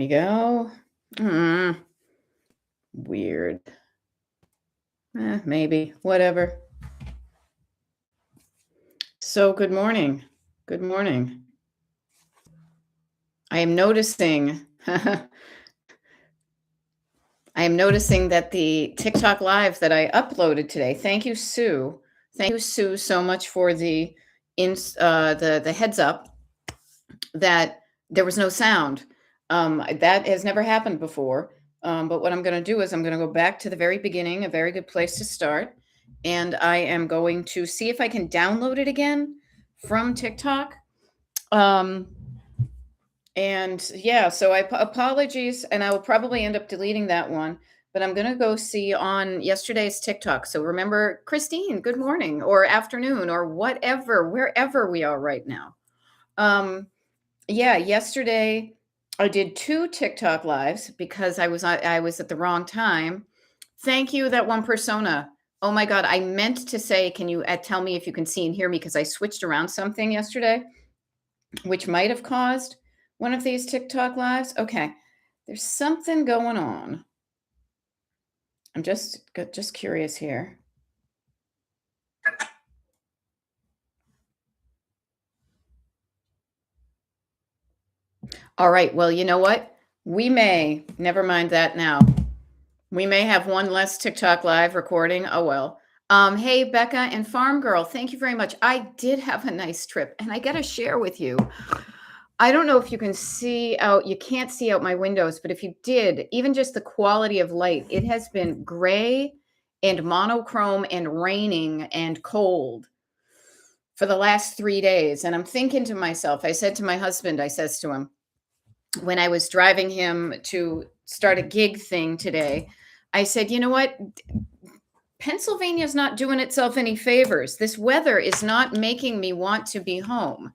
you go. Mm, weird. Maybe. Whatever. So, good morning. Good morning. I am noticing I am noticing that the TikTok live that I uploaded today. Thank you, Sue. Thank you, Sue, so much for the heads up that there was no sound. That has never happened before. But what I'm going to do is I'm going to go back to the very beginning, a very good place to start. And I am going to see if I can download it again from TikTok. Um, and yeah, so apologies, and I will probably end up deleting that one. But I'm going to go see on yesterday's TikTok. So remember, Christine, good morning or afternoon or whatever, wherever we are right now. Yeah, yesterday I did 2 TikTok lives because I was at the wrong time. Thank you, that one persona. Oh my god, I meant to say, can you tell me if you can see and hear me because I switched around something yesterday, which might have caused one of these TikTok lives. Okay, there's something going on. I'm just curious here. All right, well, you know what? Never mind that now. We may have one less TikTok live recording. Oh well. Hey, Becca and Farm Girl, thank you very much. I did have a nice trip, and I got to share with you. I don't know if you can see out, you can't see out my windows, but if you did, even just the quality of light, it has been gray and monochrome and raining and cold for the last 3 days. And I'm thinking to myself, I said to my husband, I says to him, when I was driving him to start a gig thing today, I said, you know what? Pennsylvania's not doing itself any favors. This weather is not making me want to be home.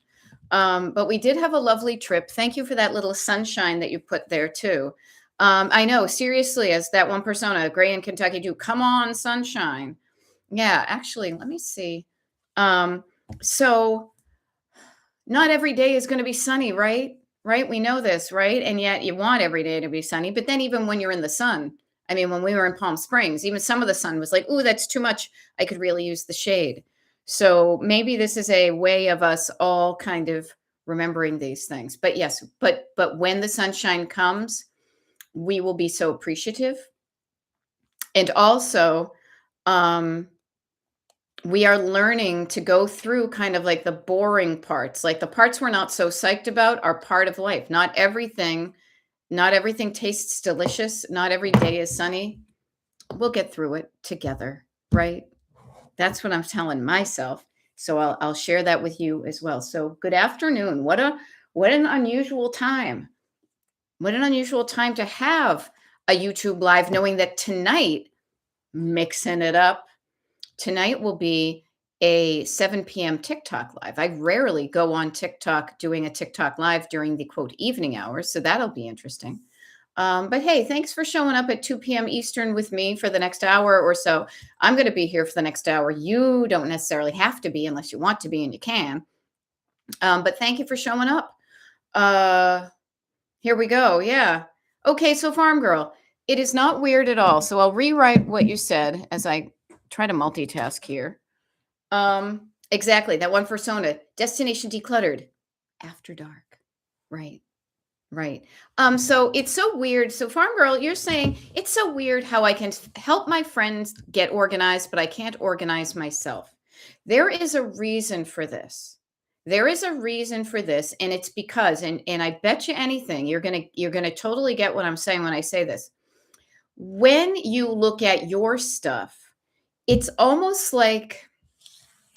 But we did have a lovely trip. Thank you for that little sunshine that you put there too. I know, seriously, as that one persona, Gray in Kentucky, do come on, sunshine. Yeah, actually, let me see. So not every day is going to be sunny, right? Right? We know this, right? And yet you want every day to be sunny. But then even when you're in the sun, I mean, when we were in Palm Springs, even some of the sun was like, ooh, that's too much. I could really use the shade. So maybe this is a way of us all kind of remembering these things. But yes, but when the sunshine comes, we will be so appreciative. And also, we are learning to go through kind of like the boring parts, like the parts we're not so psyched about are part of life. Not everything tastes delicious. Not every day is sunny. We'll get through it together, right? That's what I'm telling myself. So I'll share that with you as well. So good afternoon. What an unusual time. What an unusual time to have a YouTube live, knowing that tonight, mixing it up, tonight will be a 7 p.m. TikTok live. I rarely go on TikTok doing a TikTok live during the quote evening hours, so that'll be interesting. But hey, thanks for showing up at 2 p.m. Eastern with me for the next hour or so. I'm going to be here for the next hour. You don't necessarily have to be unless you want to be, and you can. But thank you for showing up. Here we go. Yeah. Okay, so Farm Girl, it is not weird at all. So I'll rewrite what you said as I try to multitask here. Exactly. That one persona, destination decluttered after dark. Right. Right. So it's so weird. So Farm Girl, you're saying it's so weird how I can help my friends get organized, but I can't organize myself. There is a reason for this. There is a reason for this, and it's because, and I bet you anything, you're gonna totally get what I'm saying when I say this. When you look at your stuff, it's almost like,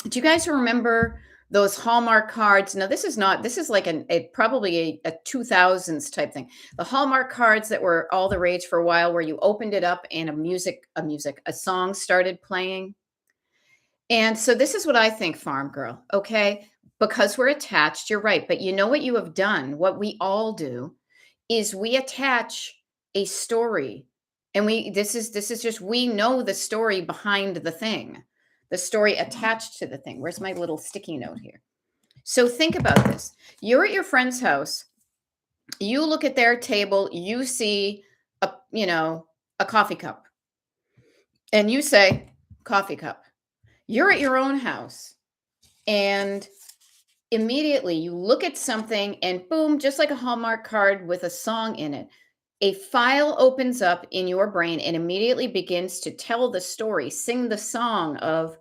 do you guys remember those Hallmark cards? No, this is like probably a 2000s type thing. The Hallmark cards that were all the rage for a while, where you opened it up and a song started playing. And so this is what I think, Farm Girl. Okay. Because we're attached, you're right. But you know what you have done, what we all do, is we attach a story. And this is just, we know the story behind the thing, the story attached to the thing. Where's my little sticky note here? So think about this. You're at your friend's house You look at their table, you see a coffee cup, and you say, coffee cup. You're at your own house, and immediately you look at something, and boom, just like a Hallmark card with a song in it, a file opens up in your brain and immediately begins to tell the story, sing the song of,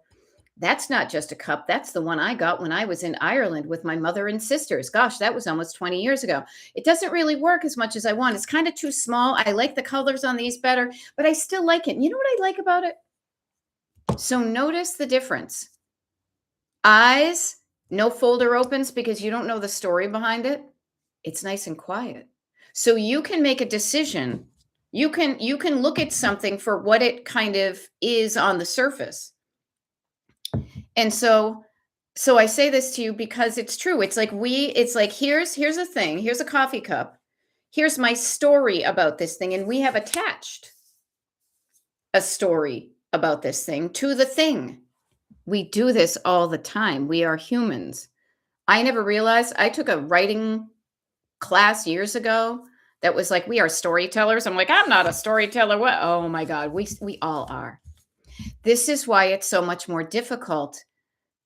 that's not just a cup. That's the one I got when I was in Ireland with my mother and sisters. Gosh, that was almost 20 years ago. It doesn't really work as much as I want. It's kind of too small. I like the colors on these better, but I still like it. And you know what I like about it? So notice the difference. Eyes, no folder opens because you don't know the story behind it. It's nice and quiet. So you can make a decision. You can look at something for what it kind of is on the surface. And so I say this to you because it's true. It's like here's a thing, here's a coffee cup. Here's my story about this thing, and we have attached a story about this thing to the thing. We do this all the time. We are humans. I never realized I took a writing class years ago that was like, we are storytellers. I'm like, I'm not a storyteller. What? Oh my God, we all are. This is why it's so much more difficult.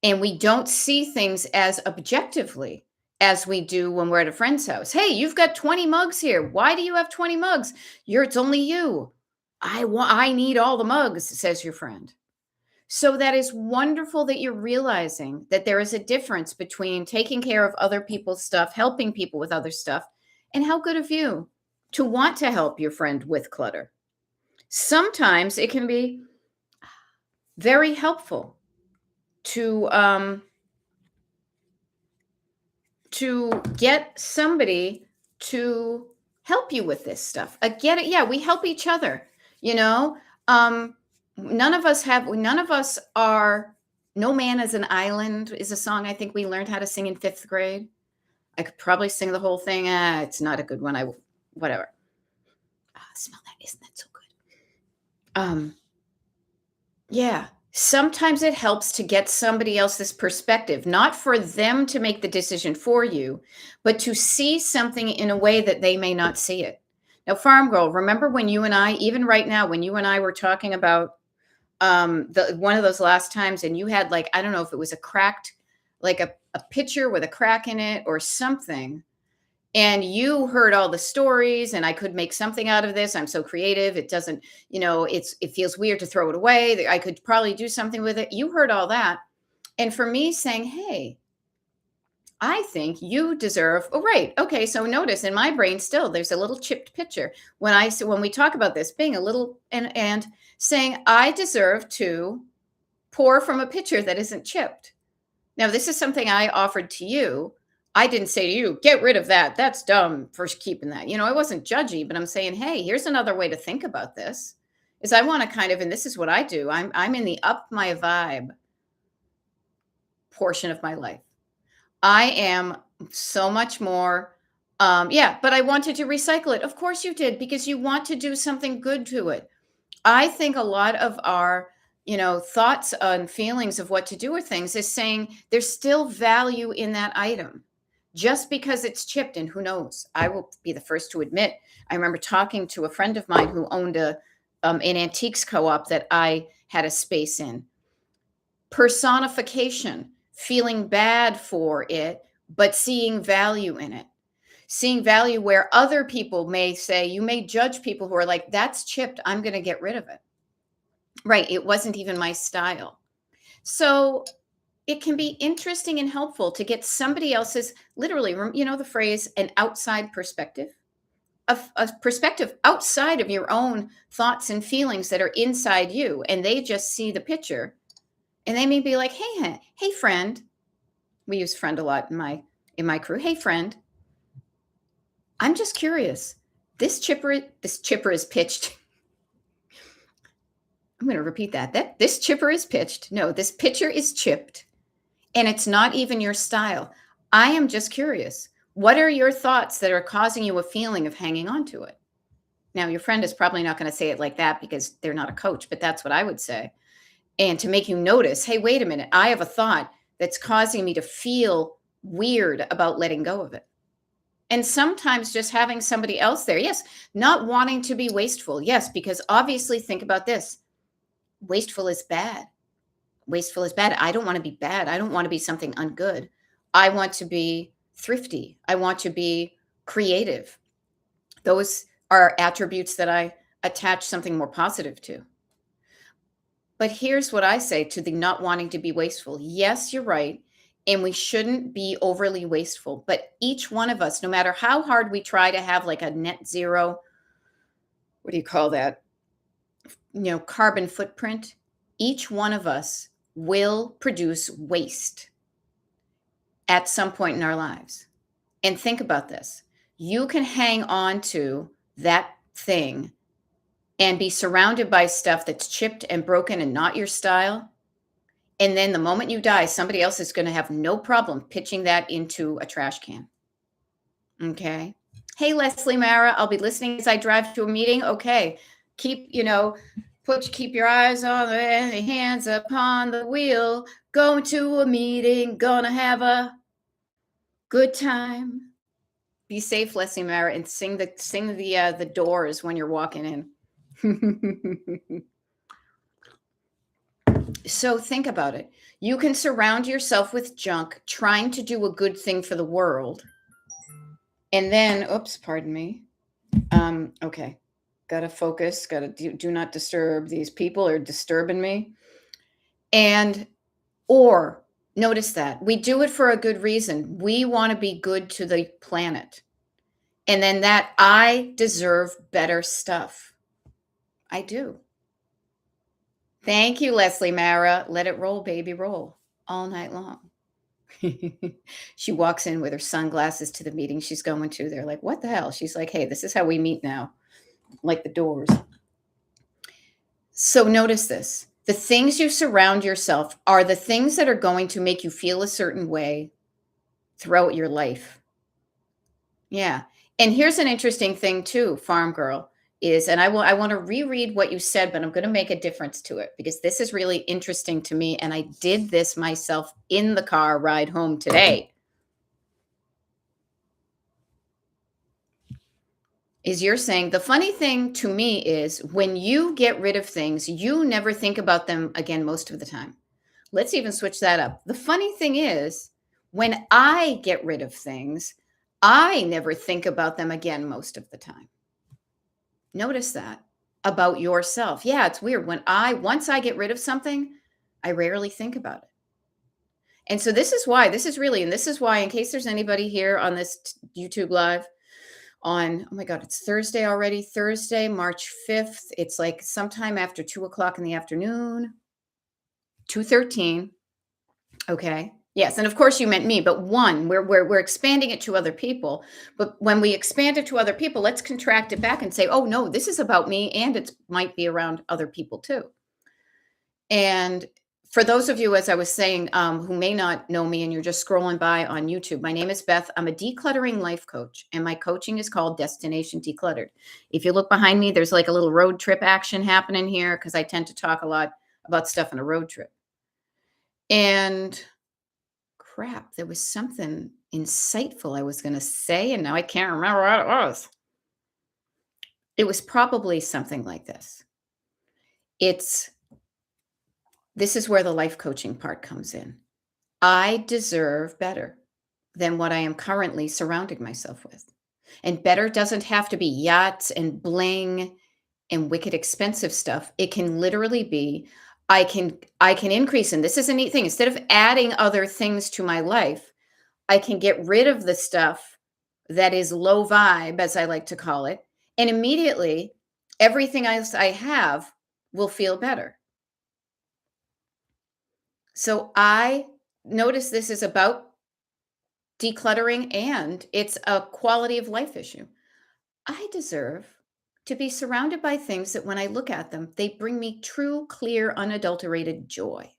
And we don't see things as objectively as we do when we're at a friend's house. Hey, you've got 20 mugs here. Why do you have 20 mugs? It's only you. I need all the mugs, says your friend. So that is wonderful that you're realizing that there is a difference between taking care of other people's stuff, helping people with other stuff, and how good of you to want to help your friend with clutter. Sometimes it can be very helpful to get somebody to help you with this stuff. I get it. Yeah, we help each other. You know, um, none of us are. No Man is an Island is a song I think we learned how to sing in fifth grade. I could probably sing the whole thing. It's not a good one. Whatever. Smell that. Isn't that so good? Yeah. Sometimes it helps to get somebody else's perspective, not for them to make the decision for you, but to see something in a way that they may not see it. Now, Farm Girl, remember when you and I, even right now, when you and I were talking about the one of those last times, and you had, like, I don't know if it was a cracked, like a pitcher with a crack in it or something, and you heard all the stories, and I could make something out of this. I'm so creative. It doesn't, it feels weird to throw it away. I could probably do something with it. You heard all that. And for me saying, hey, I think you deserve, oh, right. Okay. So notice in my brain still, there's a little chipped picture. When we talk about this being a little, and saying, I deserve to pour from a pitcher that isn't chipped. Now, this is something I offered to you. I didn't say to you, get rid of that. That's dumb for keeping that. I wasn't judgy, but I'm saying, hey, here's another way to think about this. Is I want to kind of, and this is what I do. I'm in the up my vibe portion of my life. I am so much more. Yeah, but I wanted to recycle it. Of course you did, because you want to do something good to it. I think a lot of our thoughts and feelings of what to do with things is saying there's still value in that item just because it's chipped. And who knows, I will be the first to admit, I remember talking to a friend of mine who owned an antiques co-op that I had a space in. Personification, feeling bad for it, but seeing value in it. Seeing value where other people may say, you may judge people who are like, that's chipped, I'm going to get rid of it. Right. It wasn't even my style. So it can be interesting and helpful to get somebody else's, literally, the phrase, an outside perspective, a perspective outside of your own thoughts and feelings that are inside you. And they just see the picture, and they may be like, hey, friend. We use friend a lot in my crew. Hey, friend. I'm just curious. This chipper is pitched. I'm going to repeat that. This chipper is pitched. No, this pitcher is chipped, and it's not even your style. I am just curious. What are your thoughts that are causing you a feeling of hanging on to it? Now, your friend is probably not going to say it like that because they're not a coach, but that's what I would say. And to make you notice, hey, wait a minute. I have a thought that's causing me to feel weird about letting go of it. And sometimes just having somebody else there. Yes, not wanting to be wasteful. Yes, because obviously think about this. Wasteful is bad. Wasteful is bad. I don't want to be bad. I don't want to be something ungood. I want to be thrifty. I want to be creative. Those are attributes that I attach something more positive to. But here's what I say to the not wanting to be wasteful. Yes, you're right. And we shouldn't be overly wasteful. But each one of us, no matter how hard we try to have like a net zero, what do you call that? Carbon footprint, each one of us will produce waste at some point in our lives. And think about this. You can hang on to that thing and be surrounded by stuff that's chipped and broken and not your style. And then the moment you die, somebody else is going to have no problem pitching that into a trash can. Okay. Hey, Leslie Mara, I'll be listening as I drive to a meeting. Okay. Keep your eyes on the hands upon the wheel. Going to a meeting, gonna have a good time. Be safe, Leslie Mara, and sing the Doors when you're walking in. So think about it. You can surround yourself with junk, trying to do a good thing for the world. And then, oops, pardon me. Okay. Got to focus. Got to do not disturb. These people are disturbing me. Or notice that we do it for a good reason. We want to be good to the planet. And then that I deserve better stuff. I do. Thank you, Leslie Mara. Let it roll, baby, roll all night long. She walks in with her sunglasses to the meeting she's going to. They're like, what the hell? She's like, hey, this is how we meet now, like the Doors. So notice this. The things you surround yourself are the things that are going to make you feel a certain way throughout your life. Yeah. And here's an interesting thing too, Farm Girl, and I want to reread what you said, but I'm going to make a difference to it because this is really interesting to me. And I did this myself in the car ride home today. Is you're saying the funny thing to me is when you get rid of things, you never think about them again most of the time. Let's even switch that up. The funny thing is when I get rid of things, I never think about them again most of the time. Notice that about yourself. Yeah, it's weird. Once I get rid of something, I rarely think about it. And so this is why, in case there's anybody here on this YouTube live on, oh my God, it's Thursday already, Thursday, March 5th. It's like sometime after 2:00 in the afternoon, 2:13. Okay. Yes, and of course you meant me, but we're expanding it to other people. But when we expand it to other people, let's contract it back and say, oh no, this is about me, and it might be around other people too. And for those of you, as I was saying, who may not know me and you're just scrolling by on YouTube, my name is Beth. I'm a decluttering life coach, and my coaching is called Destination Decluttered. If you look behind me, there's like a little road trip action happening here because I tend to talk a lot about stuff on a road trip. And crap, there was something insightful I was going to say, and now I can't remember what it was. It was probably something like this. This is where the life coaching part comes in. I deserve better than what I am currently surrounding myself with. And better doesn't have to be yachts and bling and wicked expensive stuff. It can literally be I can increase, and this is a neat thing. Instead of adding other things to my life, I can get rid of the stuff that is low vibe, as I like to call it, and immediately everything else I have will feel better. So I notice this is about decluttering, and it's a quality of life issue. I deserve to be surrounded by things that when I look at them, they bring me true, clear, unadulterated joy.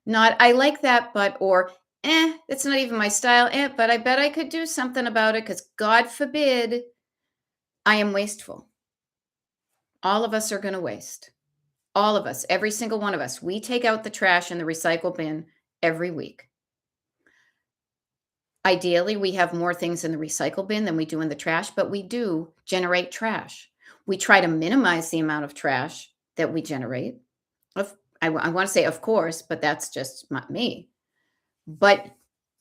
Not, I like that, or it's not even my style, but I bet I could do something about it because God forbid I am wasteful. All of us are going to waste. All of us, every single one of us. We take out the trash in the recycle bin every week. Ideally, we have more things in the recycle bin than we do in the trash, but we do generate trash. We try to minimize the amount of trash that we generate. Of I wanna say, "Of course," but that's just not me. But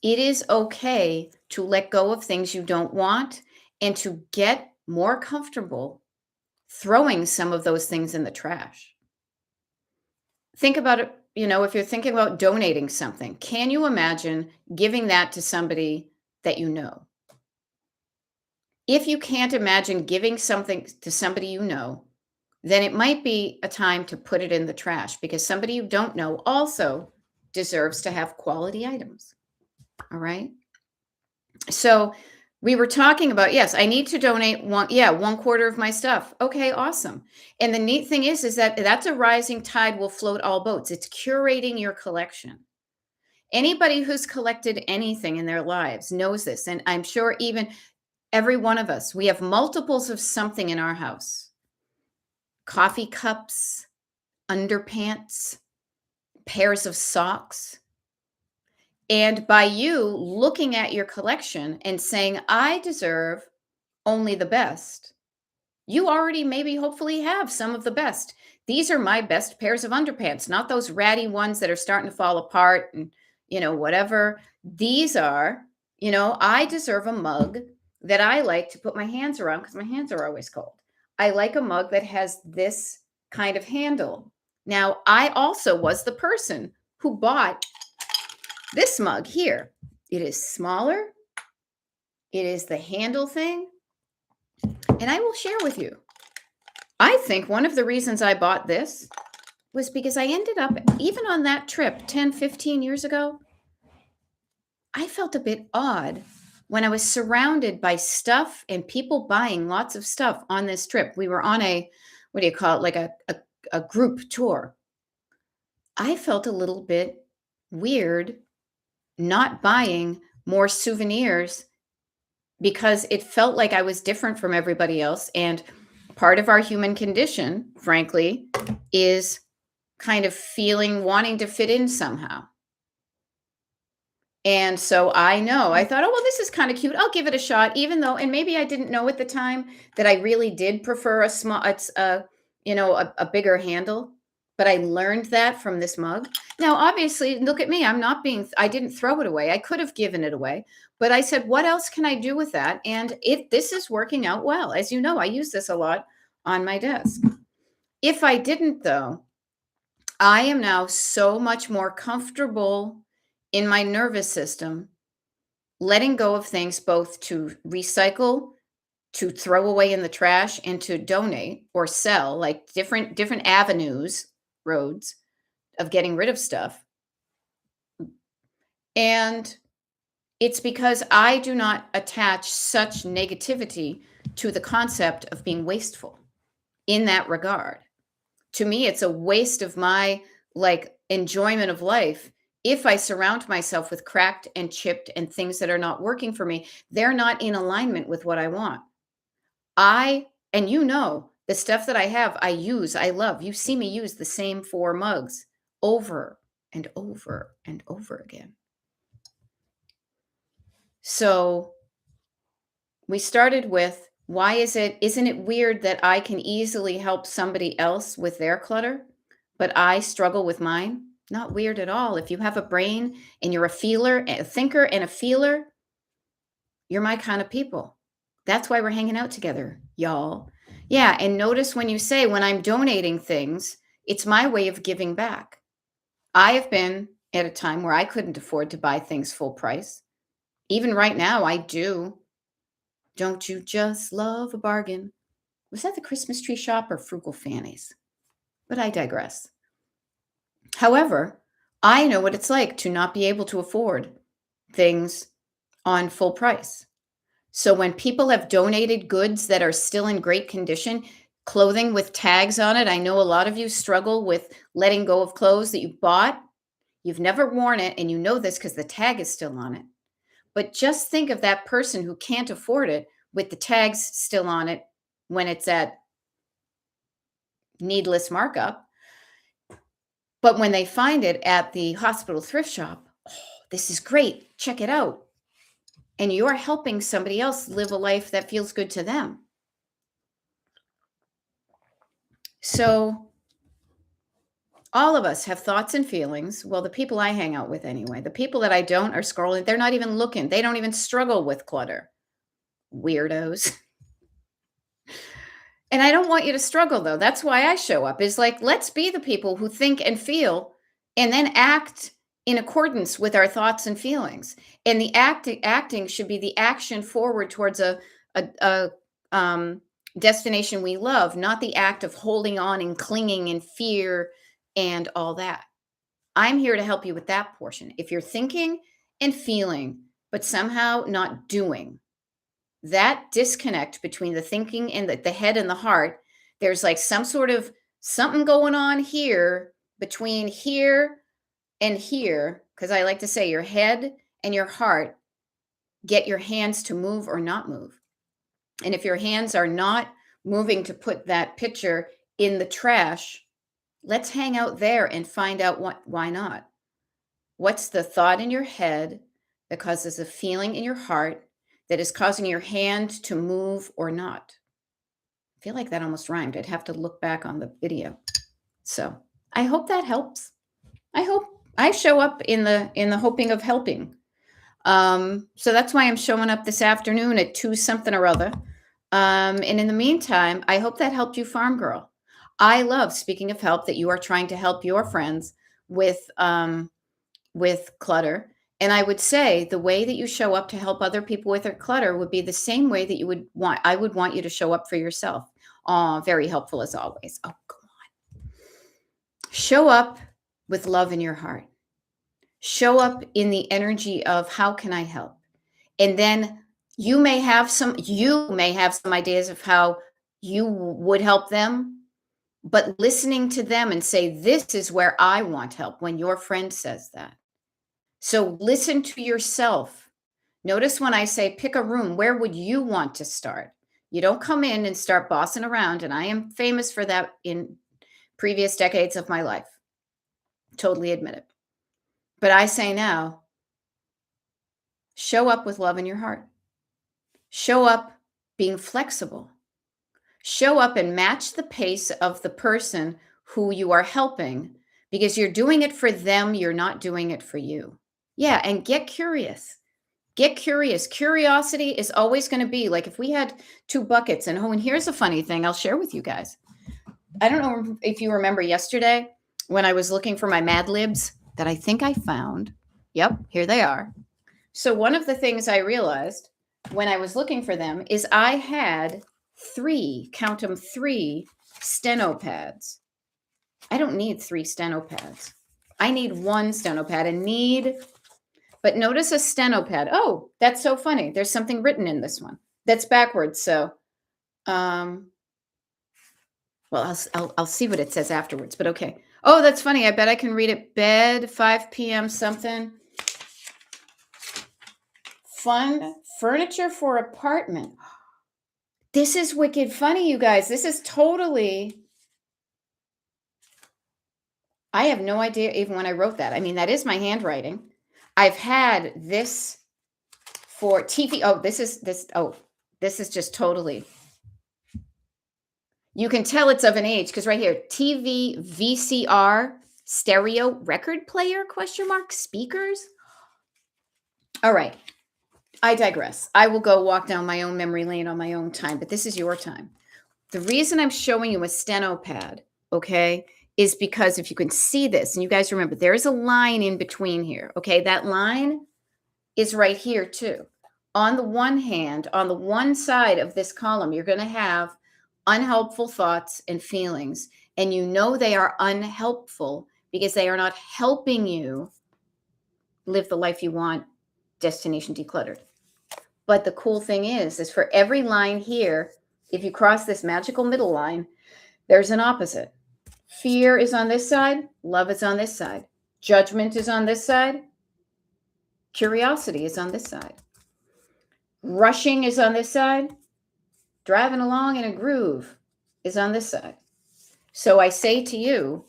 it is okay to let go of things you don't want and to get more comfortable throwing some of those things in the trash. Think about it, if you're thinking about donating something, can you imagine giving that to somebody that you know? If you can't imagine giving something to somebody you know, then it might be a time to put it in the trash because somebody you don't know also deserves to have quality items. All right. So we were talking about, yes, I need to donate one quarter of my stuff. Okay, awesome. And the neat thing is that that's a rising tide will float all boats. It's curating your collection. Anybody who's collected anything in their lives knows this. And I'm sure even every one of us, we have multiples of something in our house: coffee cups, underpants, pairs of socks. And by you looking at your collection and saying, I deserve only the best, you already maybe hopefully have some of the best. These are my best pairs of underpants, not those ratty ones that are starting to fall apart and, whatever. These are, I deserve a mug that I like to put my hands around because my hands are always cold. I like a mug that has this kind of handle. Now, I also was the person who bought this mug here. It is smaller. It is the handle thing. And I will share with you. I think one of the reasons I bought this was because I ended up, even on that trip 10, 15 years ago, I felt a bit odd when I was surrounded by stuff and people buying lots of stuff on this trip. We were on what do you call it, like a group tour. I felt a little bit weird not buying more souvenirs because it felt like I was different from everybody else. And part of our human condition, frankly, is kind of wanting to fit in somehow. And so I thought, oh, well, this is kind of cute. I'll give it a shot, even though, and maybe I didn't know at the time that I really did prefer a bigger handle. But I learned that from this mug. Now, obviously, look at me. I didn't throw it away. I could have given it away, but I said, what else can I do with that? And this is working out well. As you know, I use this a lot on my desk. If I didn't, though, I am now so much more comfortable in my nervous system, letting go of things both to recycle, to throw away in the trash, and to donate or sell, like different roads of getting rid of stuff. And it's because I do not attach such negativity to the concept of being wasteful in that regard. To me, it's a waste of my enjoyment of life. If I surround myself with cracked and chipped and things that are not working for me, they're not in alignment with what I want. And the stuff that I have, I use, I love. You see me use the same 4 mugs over and over and over again. So we started with, isn't it weird that I can easily help somebody else with their clutter, but I struggle with mine? Not weird at all. If you have a brain and you're a thinker and a feeler, you're my kind of people. That's why we're hanging out together, y'all. Yeah, and notice when you say, when I'm donating things, it's my way of giving back. I have been at a time where I couldn't afford to buy things full price. Even right now, I do. Don't you just love a bargain? Was that the Christmas tree shop or Frugal Fannies? But I digress. However, I know what it's like to not be able to afford things on full price. So when people have donated goods that are still in great condition, clothing with tags on it, I know a lot of you struggle with letting go of clothes that you bought. You've never worn it, and you know this because the tag is still on it. But just think of that person who can't afford it with the tags still on it when it's at needless markup. But when they find it at the hospital thrift shop, oh, this is great. Check it out. and you're helping somebody else live a life that feels good to them. So all of us have thoughts and feelings. Well, the people I hang out with anyway, the people that I don't are scrolling. They're not even looking. They don't even struggle with clutter. Weirdos. And I don't want you to struggle, though. That's why I show up, is like, let's be the people who think and feel and then act in accordance with our thoughts and feelings. And the acting should be the action forward towards a destination we love, not the act of holding on and clinging in fear and all that. I'm here to help you with that portion. If you're thinking and feeling, but somehow not doing, that disconnect between the thinking and the head and the heart, there's like some sort of something going on here between here and here, because I like to say your head and your heart get your hands to move or not move. And if your hands are not moving to put that picture in the trash, let's hang out there and find out why not. What's the thought in your head that causes a feeling in your heart that is causing your hand to move or not? I feel like that almost rhymed. I'd have to look back on the video. So I hope that helps. I hope I show up in the hoping of helping. So that's why I'm showing up this afternoon at 2 something or other. And in the meantime, I hope that helped you, Farm Girl. I love, speaking of help, that you are trying to help your friends with clutter. And I would say the way that you show up to help other people with their clutter would be the same way that I would want you to show up for yourself. Oh, very helpful as always. Oh, come on. Show up with love in your heart. Show up in the energy of how can I help? And then you may have some ideas of how you would help them, but listening to them and say, this is where I want help when your friend says that. So listen to yourself. Notice when I say pick a room, where would you want to start? You don't come in and start bossing around. And I am famous for that in previous decades of my life. Totally admit it. But I say now, show up with love in your heart. Show up being flexible. Show up and match the pace of the person who you are helping, because you're doing it for them. You're not doing it for you. Yeah. And get curious. Get curious. Curiosity is always going to be like, if we had 2 buckets and here's a funny thing I'll share with you guys. I don't know if you remember yesterday when I was looking for my Mad Libs that I think I found. Yep. Here they are. So one of the things I realized when I was looking for them is I had 3 steno pads. I don't need 3 steno pads. I need 1 steno pad but notice a steno pad. Oh, that's so funny. There's something written in this one that's backwards. So, well, I'll see what it says afterwards, but okay. Oh, that's funny. I bet I can read it. Bed, 5 p.m. something. Fun furniture for apartment. This is wicked funny, you guys. This is totally, I have no idea even when I wrote that. I mean, that is my handwriting. I've had this for TV. Oh, this is just totally. You can tell it's of an age because right here, TV, VCR, stereo, record player, ? Speakers. All right. I digress. I will go walk down my own memory lane on my own time, but this is your time. The reason I'm showing you a steno pad, okay, is because if you can see this, and you guys remember, there is a line in between here, okay? That line is right here too. On the one hand, on the one side of this column, you're going to have unhelpful thoughts and feelings, and you know they are unhelpful because they are not helping you live the life you want, destination decluttered. But the cool thing is for every line here, if you cross this magical middle line, there's an opposite. Fear is on this side. Love is on this side. Judgment is on this side. Curiosity is on this side. Rushing is on this side. Driving along in a groove is on this side. So I say to you,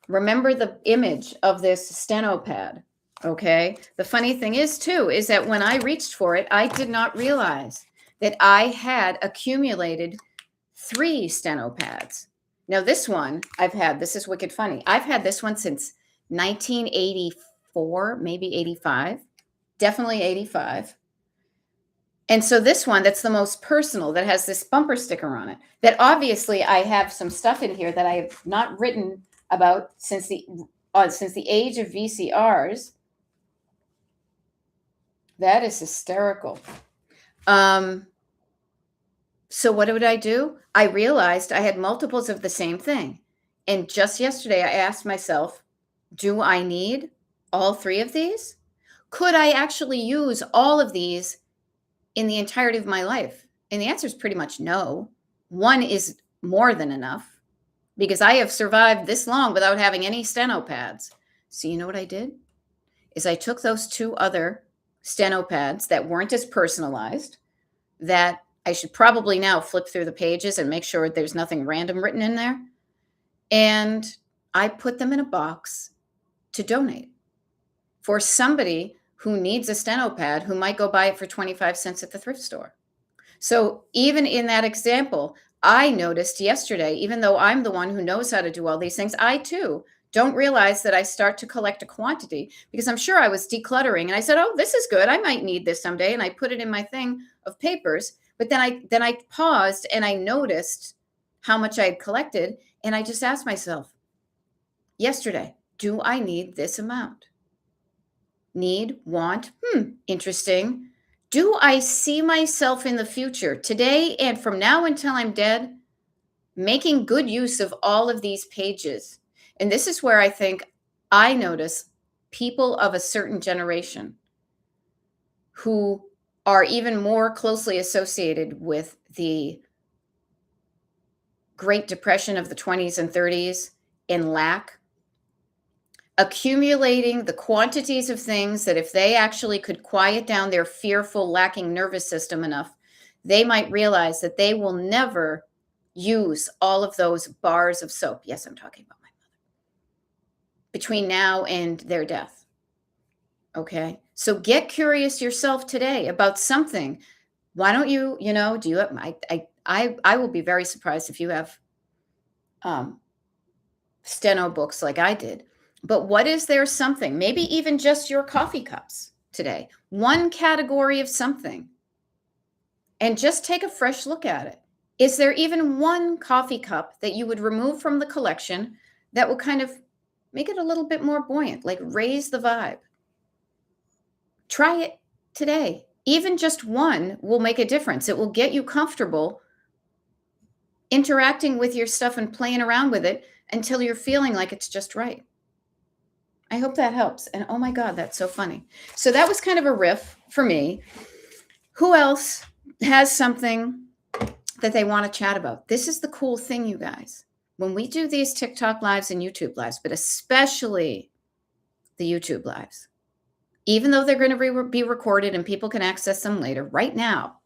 remember the image of this steno pad. Okay. The funny thing is, too, is that when I reached for it, I did not realize that I had accumulated 3 steno pads. Now, this one this is wicked funny. I've had this one since 1984, maybe 85, definitely 85. And so this one, that's the most personal, that has this bumper sticker on it, that obviously I have some stuff in here that I have not written about since the age of VCRs. That is hysterical. So what did I do? I realized I had multiples of the same thing. And just yesterday, I asked myself, do I need all 3 of these? Could I actually use all of these in the entirety of my life? And the answer is pretty much no. 1 is more than enough because I have survived this long without having any steno pads. So you know what I did? Is I took those 2 other steno pads that weren't as personalized, that I should probably now flip through the pages and make sure there's nothing random written in there. And I put them in a box to donate for somebody who needs a steno pad, who might go buy it for 25 cents at the thrift store. So even in that example, I noticed yesterday, even though I'm the one who knows how to do all these things, I too don't realize that I start to collect a quantity, because I'm sure I was decluttering and I said, oh, this is good, I might need this someday. And I put it in my thing of papers. But then I paused and I noticed how much I had collected. And I just asked myself yesterday, do I need this amount? Need, want, interesting. Do I see myself in the future, today and from now until I'm dead, making good use of all of these pages? And this is where I think I notice people of a certain generation who are even more closely associated with the Great Depression of the 20s and 30s and lack, accumulating the quantities of things that if they actually could quiet down their fearful, lacking nervous system enough, they might realize that they will never use all of those bars of soap. Yes, I'm talking about my mother. Between now and their death. Okay? So get curious yourself today about something. Why don't you, do you have, I will be very surprised if you have steno books like I did. But what is there something, maybe even just your coffee cups today, one category of something, and just take a fresh look at it. Is there even one coffee cup that you would remove from the collection that will kind of make it a little bit more buoyant, like raise the vibe? Try it today. Even just one will make a difference. It will get you comfortable interacting with your stuff and playing around with it until you're feeling like it's just right. I hope that helps. And oh my God, that's so funny. So that was kind of a riff for me. Who else has something that they want to chat about? This is the cool thing, you guys. When we do these TikTok lives and YouTube lives, but especially the YouTube lives, even though they're going to be recorded and people can access them later, right now,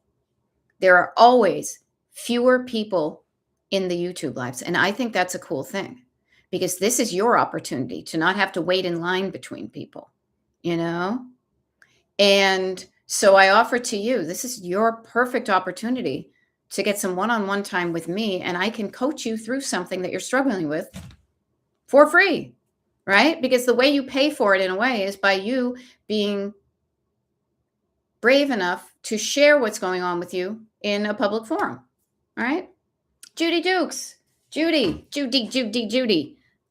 there are always fewer people in the YouTube lives. And I think that's a cool thing, because this is your opportunity to not have to wait in line between people, And so I offer to you, this is your perfect opportunity to get some one-on-one time with me, and I can coach you through something that you're struggling with for free, right? Because the way you pay for it in a way is by you being brave enough to share what's going on with you in a public forum, all right? Judy Dukes, Judy.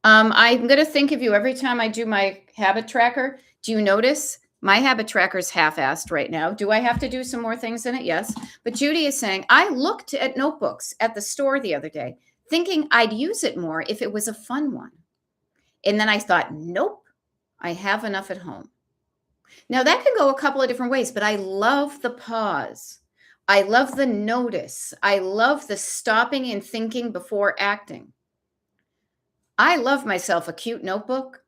I'm going to think of you every time I do my habit tracker. Do you notice my habit tracker is half-assed right now? Do I have to do some more things in it? Yes. But Judy is saying, I looked at notebooks at the store the other day, thinking I'd use it more if it was a fun one. And then I thought, nope, I have enough at home. Now that can go a couple of different ways, but I love the pause. I love the notice. I love the stopping and thinking before acting. I love myself a cute notebook.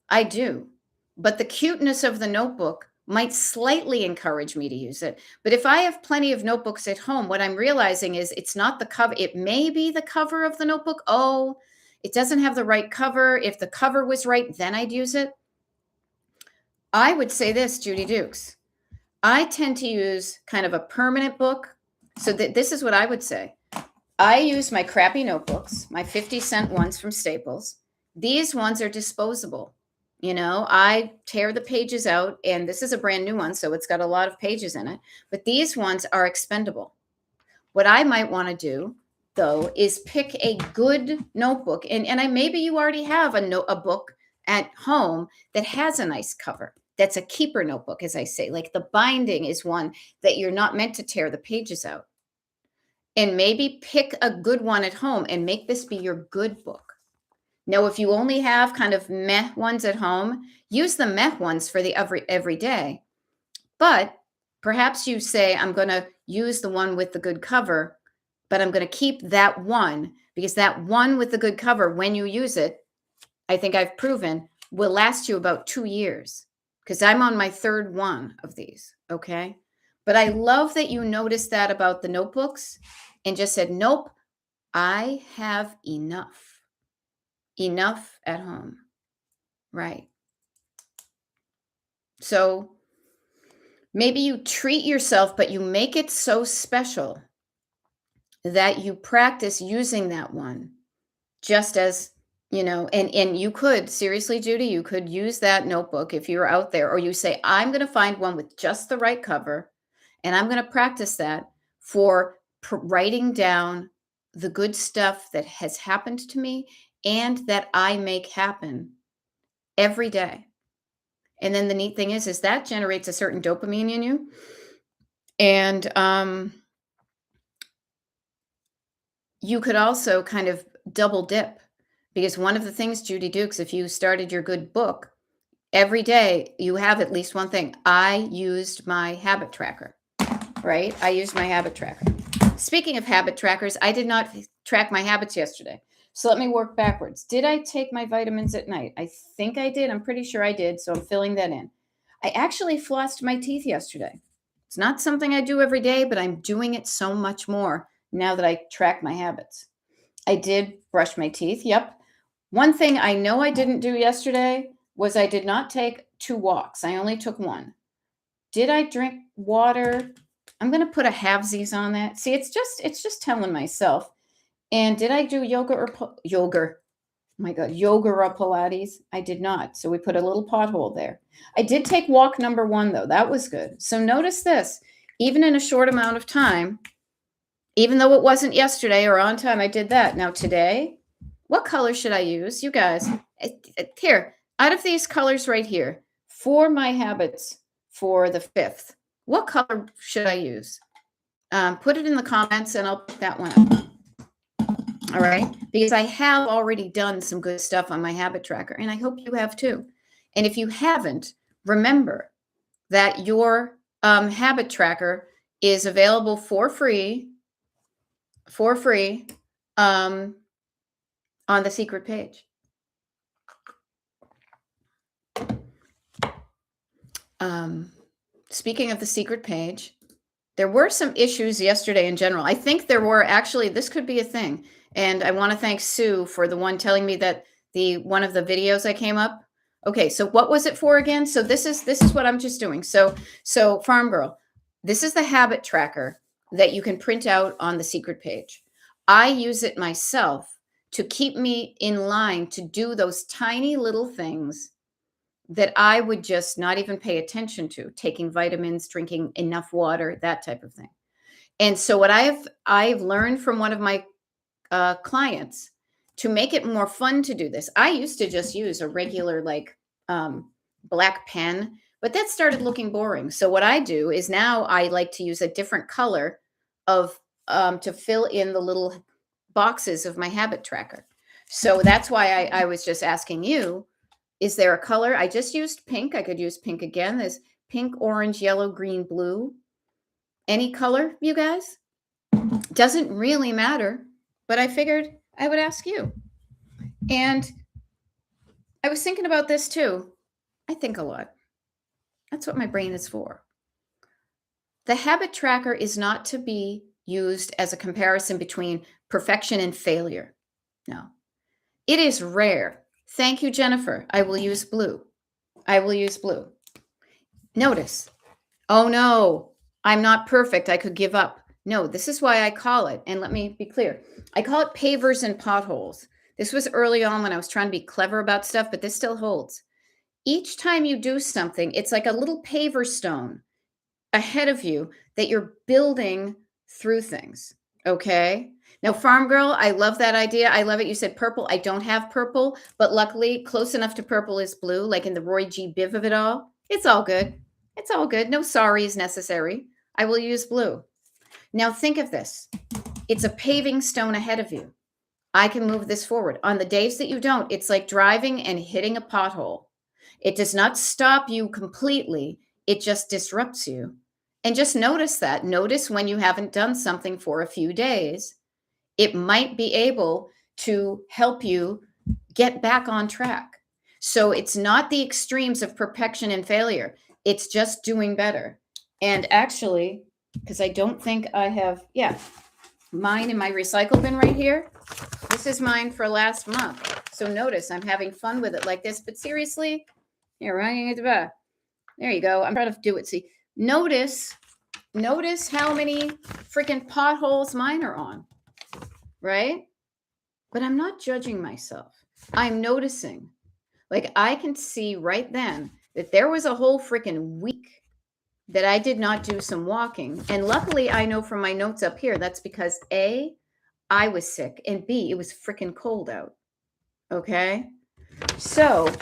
I do. But the cuteness of the notebook might slightly encourage me to use it. But if I have plenty of notebooks at home, what I'm realizing is it's not the cover. It may be the cover of the notebook. Oh, it doesn't have the right cover. If the cover was right, then I'd use it. I would say this, Judy Dukes. I tend to use kind of a permanent book. So this is what I would say. I use my crappy notebooks, my 50-cent ones from Staples. These ones are disposable. I tear the pages out, and this is a brand new one, so it's got a lot of pages in it. But these ones are expendable. What I might want to do, though, is pick a good notebook. And maybe you already have a book at home that has a nice cover. That's a keeper notebook, as I say. Like the binding is one that you're not meant to tear the pages out. And maybe pick a good one at home and make this be your good book. Now, if you only have kind of meh ones at home, use the meh ones for the every day. But perhaps you say, I'm going to use the one with the good cover, but I'm going to keep that one because that one with the good cover, when you use it, I think I've proven, will last you about 2 years because I'm on my third one of these. Okay. But I love that you noticed that about the notebooks and just said, nope, I have enough at home. Right. So maybe you treat yourself, but you make it so special that you practice using that one just as, and you could, seriously, Judy, you could use that notebook if you're out there, or you say, I'm going to find one with just the right cover, and I'm going to practice that for writing down the good stuff that has happened to me and that I make happen every day. And then the neat thing is that generates a certain dopamine in you. And you could also kind of double dip because one of the things, Judy Dukes, if you started your good book, every day you have at least one thing. I used my habit tracker, right? I used my habit tracker. Speaking of habit trackers, I did not track my habits yesterday. So let me work backwards. Did I take my vitamins at night? I think I did. I'm pretty sure I did. So I'm filling that in. I actually flossed my teeth yesterday. It's not something I do every day, but I'm doing it so much more now that I track my habits. I did brush my teeth. Yep. One thing I know I didn't do yesterday was I did not take 2 walks. I only took 1. Did I drink water? I'm going to put a halvesies on that. See, it's just telling myself. And did I do yoga or yoga? Oh my God, yoga or Pilates? I did not. So we put a little pothole there. I did take walk number 1, though. That was good. So notice this, even in a short amount of time, even though it wasn't yesterday or on time, I did that. Now today, what color should I use? You guys, here, out of these colors right here, for my habits for the 5th, what color should I use? Put it in the comments and I'll pick that one up. All right. Because I have already done some good stuff on my habit tracker, and I hope you have too. And if you haven't, remember that your habit tracker is available for free on the secret page. Speaking of the secret page, there were some issues yesterday in general. I think there were actually, this could be a thing. And I want to thank Sue for the one telling me that one of the videos I came up. Okay, so what was it for again? So this is what I'm just doing. So Farm Girl, this is the habit tracker that you can print out on the secret page. I use it myself to keep me in line to do those tiny little things that I would just not even pay attention to, taking vitamins, drinking enough water, that type of thing. And so what I've learned from one of my clients to make it more fun to do this. I used to just use a regular black pen, but that started looking boring. So what I do is now I like to use a different color of to fill in the little boxes of my habit tracker. So that's why I was just asking you, is there a color? I just used pink. I could use pink again. There's pink, orange, yellow, green, blue. Any color, you guys? Doesn't really matter, but I figured I would ask you. And I was thinking about this too. I think a lot. That's what my brain is for. The habit tracker is not to be used as a comparison between perfection and failure. No. It is rare. Thank you, Jennifer. I will use blue. I will use blue. Notice, oh no, I'm not perfect. I could give up. No, this is why I call it, and let me be clear. I call it pavers and potholes. This was early on when I was trying to be clever about stuff, but this still holds. Each time you do something, it's like a little paver stone ahead of you that you're building through things. Okay. Now, Farm Girl, I love that idea. I love it. You said purple. I don't have purple, but luckily, close enough to purple is blue, like in the Roy G. Biv of it all. It's all good. It's all good. No sorry is necessary. I will use blue. Now, think of this, it's a paving stone ahead of you. I can move this forward. On the days that you don't, it's like driving and hitting a pothole. It does not stop you completely, it just disrupts you. And just notice that. Notice when you haven't done something for a few days, it might be able to help you get back on track. So it's not the extremes of perfection and failure, it's just doing better. And actually, because I don't think I have, yeah, mine in my recycle bin right here. This is mine for last month. So notice I'm having fun with it like this, but seriously, you're running at the back. There you go. I'm trying to do it. See, notice how many freaking potholes mine are on, right? But I'm not judging myself. I'm noticing. Like I can see right then that there was a whole freaking week that I did not do some walking. And luckily, I know from my notes up here, that's because A, I was sick, and B, it was freaking cold out. Okay? So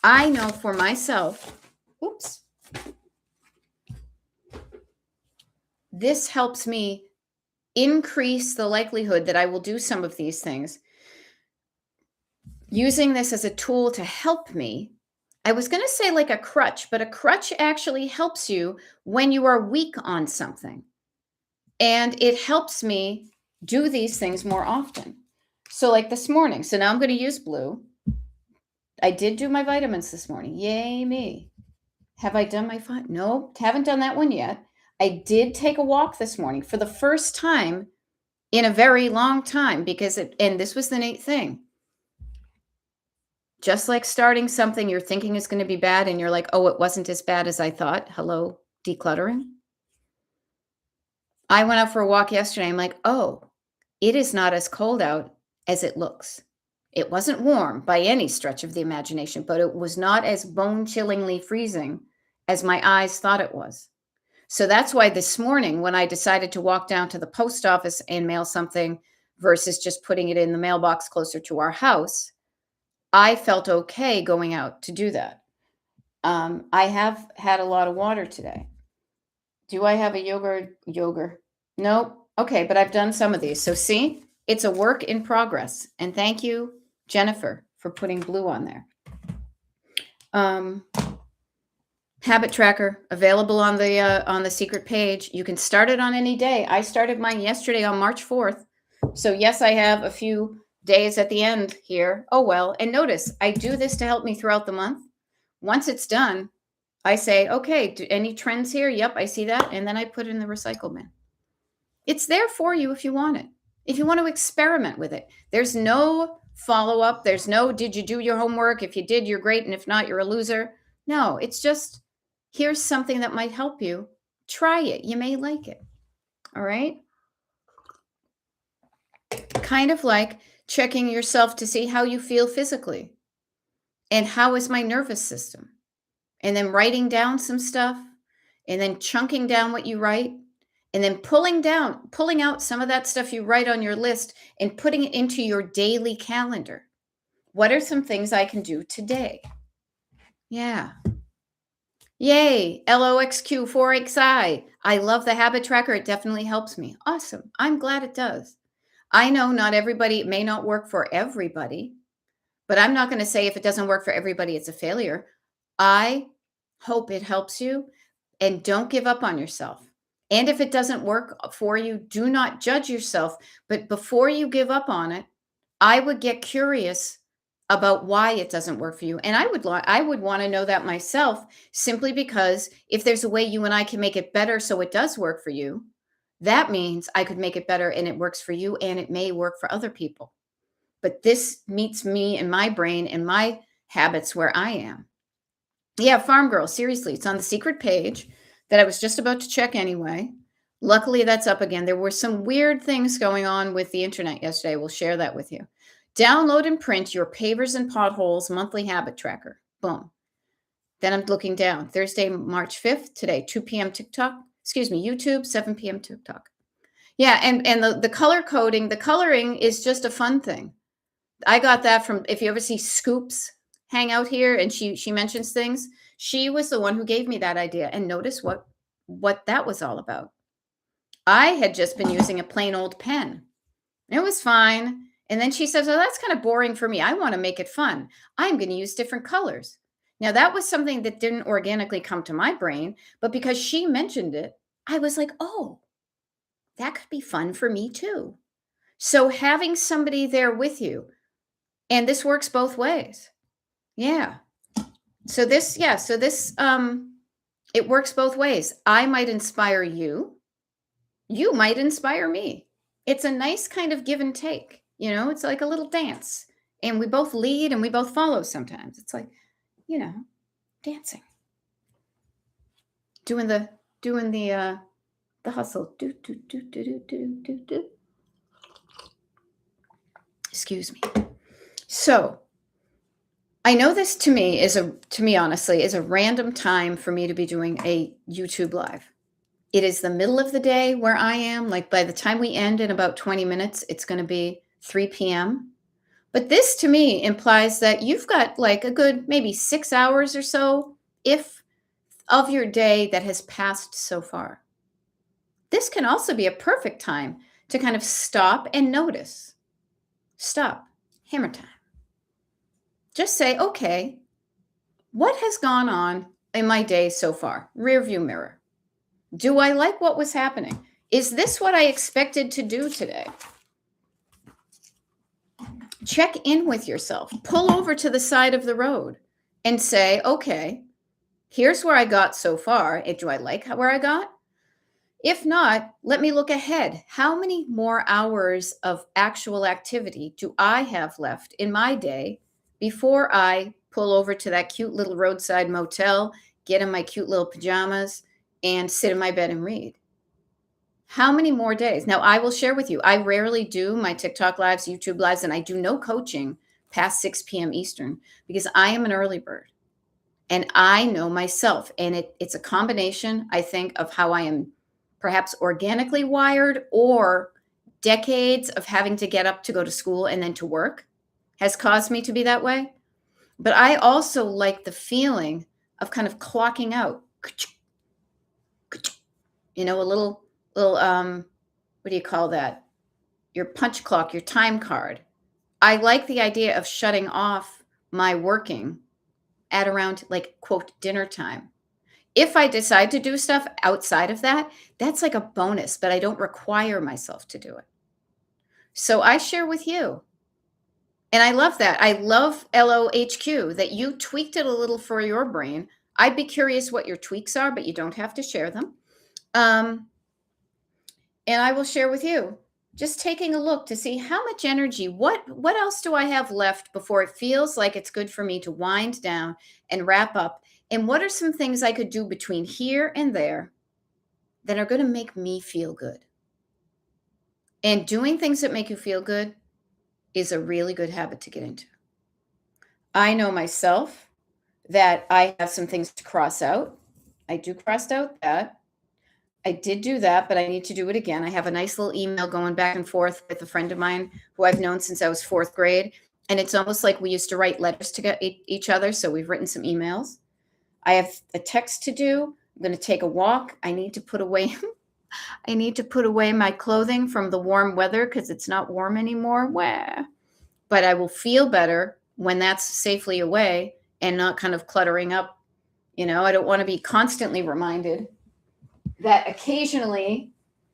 I know for myself, oops, this helps me increase the likelihood that I will do some of these things. Using this as a tool to help me, I was going to say like a crutch, but a crutch actually helps you when you are weak on something. And it helps me do these things more often. So like this morning, so now I'm going to use blue. I did do my vitamins this morning. Yay me. Have I done my no, haven't done that one yet. I did take a walk this morning for the first time in a very long time because and this was the neat thing. Just like starting something you're thinking is going to be bad and you're like, oh, it wasn't as bad as I thought. Hello, decluttering. I went out for a walk yesterday. I'm like, oh, it is not as cold out as it looks. It wasn't warm by any stretch of the imagination, but it was not as bone-chillingly freezing as my eyes thought it was. So that's why this morning, when I decided to walk down to the post office and mail something versus just putting it in the mailbox closer to our house, I felt okay going out to do that. I have had a lot of water today. Do I have a yogurt? Nope. Okay, but I've done some of these. So see, it's a work in progress. And thank you, Jennifer, for putting blue on there. Habit tracker available on the secret page. You can start it on any day. I started mine yesterday on March 4th. So yes, I have a few days at the end here. Oh, well. And notice I do this to help me throughout the month. Once it's done, I say, okay, any trends here? Yep, I see that. And then I put it in the recycle bin. It's there for you if you want it. If you want to experiment with it. There's no follow-up. There's no, did you do your homework? If you did, you're great. And if not, you're a loser. No, it's just, here's something that might help you. Try it. You may like it. All right? Kind of like checking yourself to see how you feel physically. And how is my nervous system? And then writing down some stuff. And then chunking down what you write. And then pulling out some of that stuff you write on your list and putting it into your daily calendar. What are some things I can do today? Yeah. Yay, LOXQ4XI. I love the habit tracker. It definitely helps me. Awesome. I'm glad it does. I know not everybody, it may not work for everybody, but I'm not going to say if it doesn't work for everybody, it's a failure. I hope it helps you, and don't give up on yourself. And if it doesn't work for you, do not judge yourself. But before you give up on it, I would get curious about why it doesn't work for you. And I would want to know that myself, simply because if there's a way you and I can make it better so it does work for you, that means I could make it better and it works for you and it may work for other people. But this meets me and my brain and my habits where I am. Yeah, Farm Girl, seriously, it's on the secret page that I was just about to check anyway. Luckily, that's up again. There were some weird things going on with the internet yesterday. We'll share that with you. Download and print your pavers and potholes monthly habit tracker. Boom. Then I'm looking down. Thursday, March 5th, today, 2 p.m. TikTok. Excuse me, YouTube, 7 p.m. TikTok. Yeah, and the color coding, the coloring is just a fun thing. I got that from, if you ever see Scoops hang out here and she mentions things, she was the one who gave me that idea. And notice what that was all about. I had just been using a plain old pen. It was fine. And then she says, "Oh, that's kind of boring for me. I want to make it fun. I'm going to use different colors." Now, that was something that didn't organically come to my brain, but because she mentioned it, I was like, "Oh, that could be fun for me too." So having somebody there with you, and this works both ways. Yeah. So this it works both ways. I might inspire you. You might inspire me. It's a nice kind of give and take. It's like a little dance. And we both lead and we both follow sometimes. It's like, you know, dancing. Doing the hustle. Do do do do do do do do. Excuse me. So, I know this to me honestly is a random time for me to be doing a YouTube live. It is the middle of the day where I am. Like by the time we end in about 20 minutes, it's going to be 3 p.m. But this to me implies that you've got like a good maybe 6 hours or so, if of your day that has passed so far. This can also be a perfect time to kind of stop and notice. Stop, hammer time. Just say, okay, what has gone on in my day so far? Rear view mirror. Do I like what was happening? Is this what I expected to do today? Check in with yourself. Pull over to the side of the road and say, okay, here's where I got so far. Do I like where I got? If not, let me look ahead. How many more hours of actual activity do I have left in my day before I pull over to that cute little roadside motel, get in my cute little pajamas, and sit in my bed and read? How many more days? Now, I will share with you, I rarely do my TikTok lives, YouTube lives, and I do no coaching past 6 p.m. Eastern because I am an early bird and I know myself. And it's a combination, I think, of how I am perhaps organically wired or decades of having to get up to go to school and then to work has caused me to be that way. But I also like the feeling of kind of clocking out, a little what do you call that? Your punch clock, your time card. I like the idea of shutting off my working at around like quote dinner time. If I decide to do stuff outside of that, that's like a bonus, but I don't require myself to do it. So I share with you. And I love that. I love LOHQ that you tweaked it a little for your brain. I'd be curious what your tweaks are, but you don't have to share them. And I will share with you, just taking a look to see how much energy, what else do I have left before it feels like it's good for me to wind down and wrap up? And what are some things I could do between here and there that are going to make me feel good? And doing things that make you feel good is a really good habit to get into. I know myself that I have some things to cross out. I do cross out that. I did do that, but I need to do it again. I have a nice little email going back and forth with a friend of mine who I've known since I was fourth grade. And it's almost like we used to write letters to each other. So we've written some emails. I have a text to do. I'm going to take a walk. I need to put away my clothing from the warm weather because it's not warm anymore. Wah. But I will feel better when that's safely away and not kind of cluttering up. I don't want to be constantly reminded that occasionally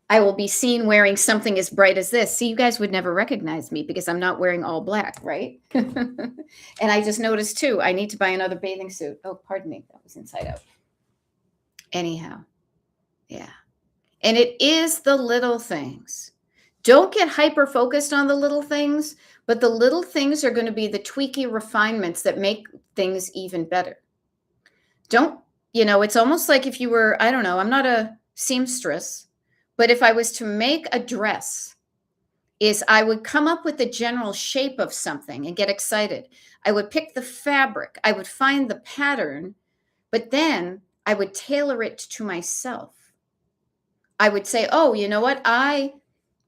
I will be seen wearing something as bright as this. See, you guys would never recognize me because I'm not wearing all black, right? And I just noticed too, I need to buy another bathing suit. Oh, pardon me. That was inside out. Anyhow, yeah. And it is the little things. Don't get hyper focused on the little things, but the little things are going to be the tweaky refinements that make things even better. Don't, it's almost like if you were, I don't know, I'm not a seamstress, but if I was to make a dress, is I would come up with the general shape of something and get excited. I would pick the fabric, I would find the pattern, but then I would tailor it to myself. I would say, oh, you know what? I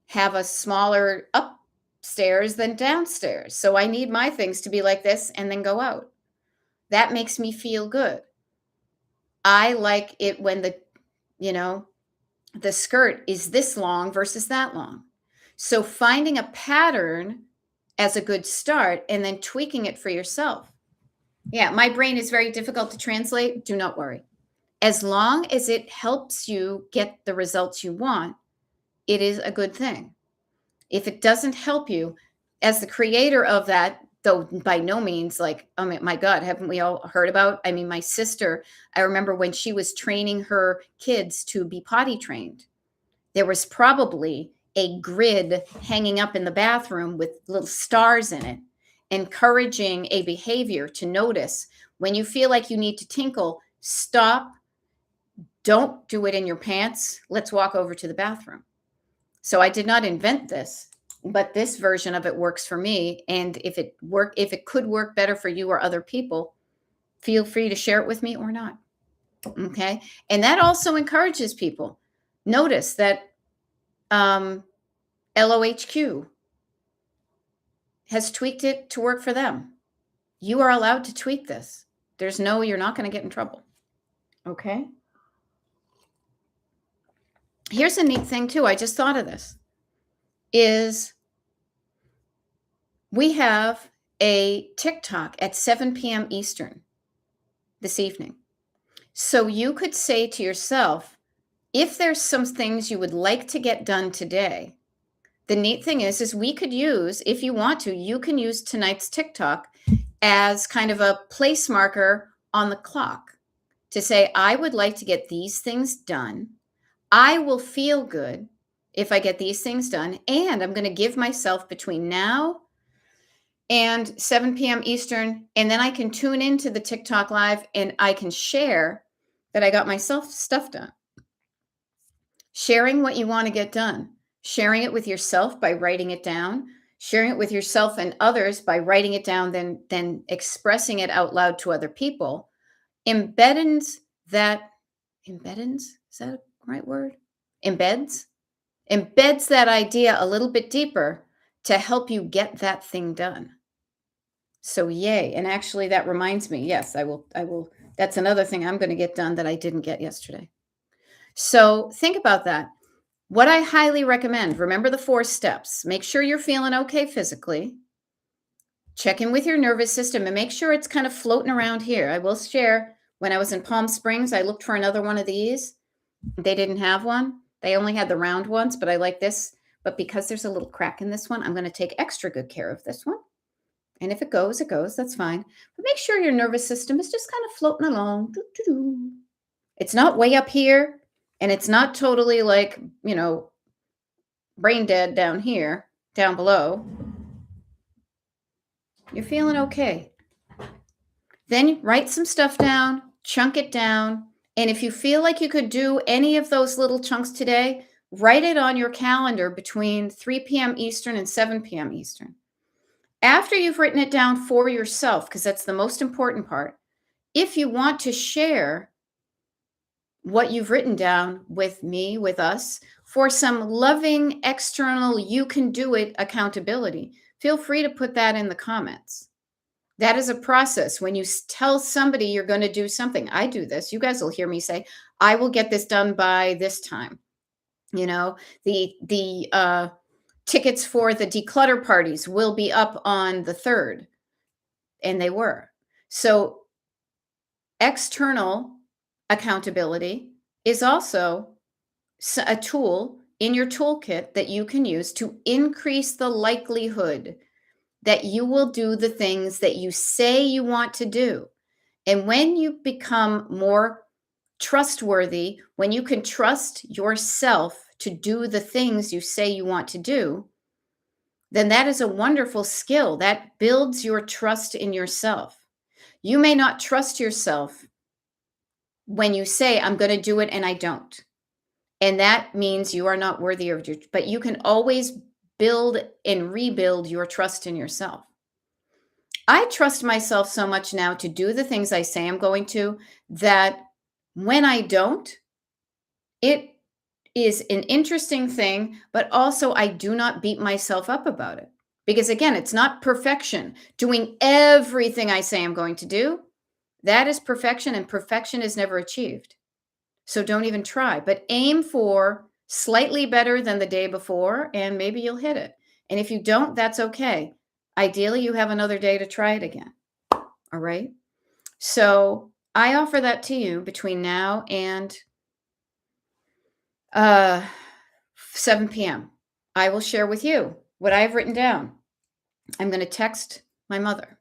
have a smaller upstairs than downstairs. So I need my things to be like this and then go out. That makes me feel good. I like it when you know, the skirt is this long versus that long. So finding a pattern as a good start and then tweaking it for yourself. Yeah, my brain is very difficult to translate. Do not worry. As long as it helps you get the results you want, it is a good thing. If it doesn't help you, as the creator of that, though by no means like, oh my God, haven't we all heard about? I mean, my sister, I remember when she was training her kids to be potty trained, there was probably a grid hanging up in the bathroom with little stars in it, encouraging a behavior to notice when you feel like you need to tinkle, stop, don't do it in your pants. Let's walk over to the bathroom. So I did not invent this, but this version of it works for me. And if it could work better for you or other people, feel free to share it with me or not. Okay. And that also encourages people. Notice that LOHQ has tweaked it to work for them. You are allowed to tweak this. You're not going to get in trouble. Okay. Here's a neat thing too. I just thought of this is we have a TikTok at 7 p.m. Eastern this evening. So you could say to yourself, if there's some things you would like to get done today, the neat thing is we could use, if you want to, you can use tonight's TikTok as kind of a place marker on the clock to say, I would like to get these things done. I will feel good if I get these things done. And I'm going to give myself between now and 7 p.m. Eastern. And then I can tune into the TikTok live and I can share that I got myself stuff done. Sharing what you want to get done, sharing it with yourself by writing it down, sharing it with yourself and others by writing it down, then expressing it out loud to other people, embeds, is that a right word? Embeds that idea a little bit deeper to help you get that thing done. So yay. And actually that reminds me, yes, I will, that's another thing I'm going to get done that I didn't get yesterday. So think about that. What I highly recommend, remember the 4 steps. Make sure you're feeling okay physically. Check in with your nervous system and make sure it's kind of floating around here. I will share, when I was in Palm Springs, I looked for another one of these. They didn't have one. They only had the round ones, but I like this. But because there's a little crack in this one, I'm going to take extra good care of this one. And if it goes, it goes. That's fine. But make sure your nervous system is just kind of floating along. It's not way up here. And it's not totally like, brain dead down here, down below. You're feeling okay. Then write some stuff down, chunk it down. And if you feel like you could do any of those little chunks today, write it on your calendar between 3 p.m. Eastern and 7 p.m. Eastern. After you've written it down for yourself, because that's the most important part, if you want to share what you've written down with me, with us, for some loving external, you can do it accountability, feel free to put that in the comments. That is a process. When you tell somebody you're going to do something, I do this. You guys will hear me say, I will get this done by this time. The tickets for the declutter parties will be up on the 3rd. And they were. So external accountability is also a tool in your toolkit that you can use to increase the likelihood that you will do the things that you say you want to do. And when you become more trustworthy, when you can trust yourself to do the things you say you want to do, then that is a wonderful skill that builds your trust in yourself. You may not trust yourself when you say, I'm going to do it and I don't. And that means you are not worthy of your, but you can always build and rebuild your trust in yourself. I trust myself so much now to do the things I say I'm going to, that when I don't, it is an interesting thing, but also I do not beat myself up about it. Because again, it's not perfection. Doing everything I say I'm going to do, that is perfection, and perfection is never achieved. So don't even try, but aim for slightly better than the day before, and maybe you'll hit it. And if you don't, that's okay. Ideally, you have another day to try it again. All right. So I offer that to you between now and 7 p.m. I will share with you what I have written down. I'm going to text my mother.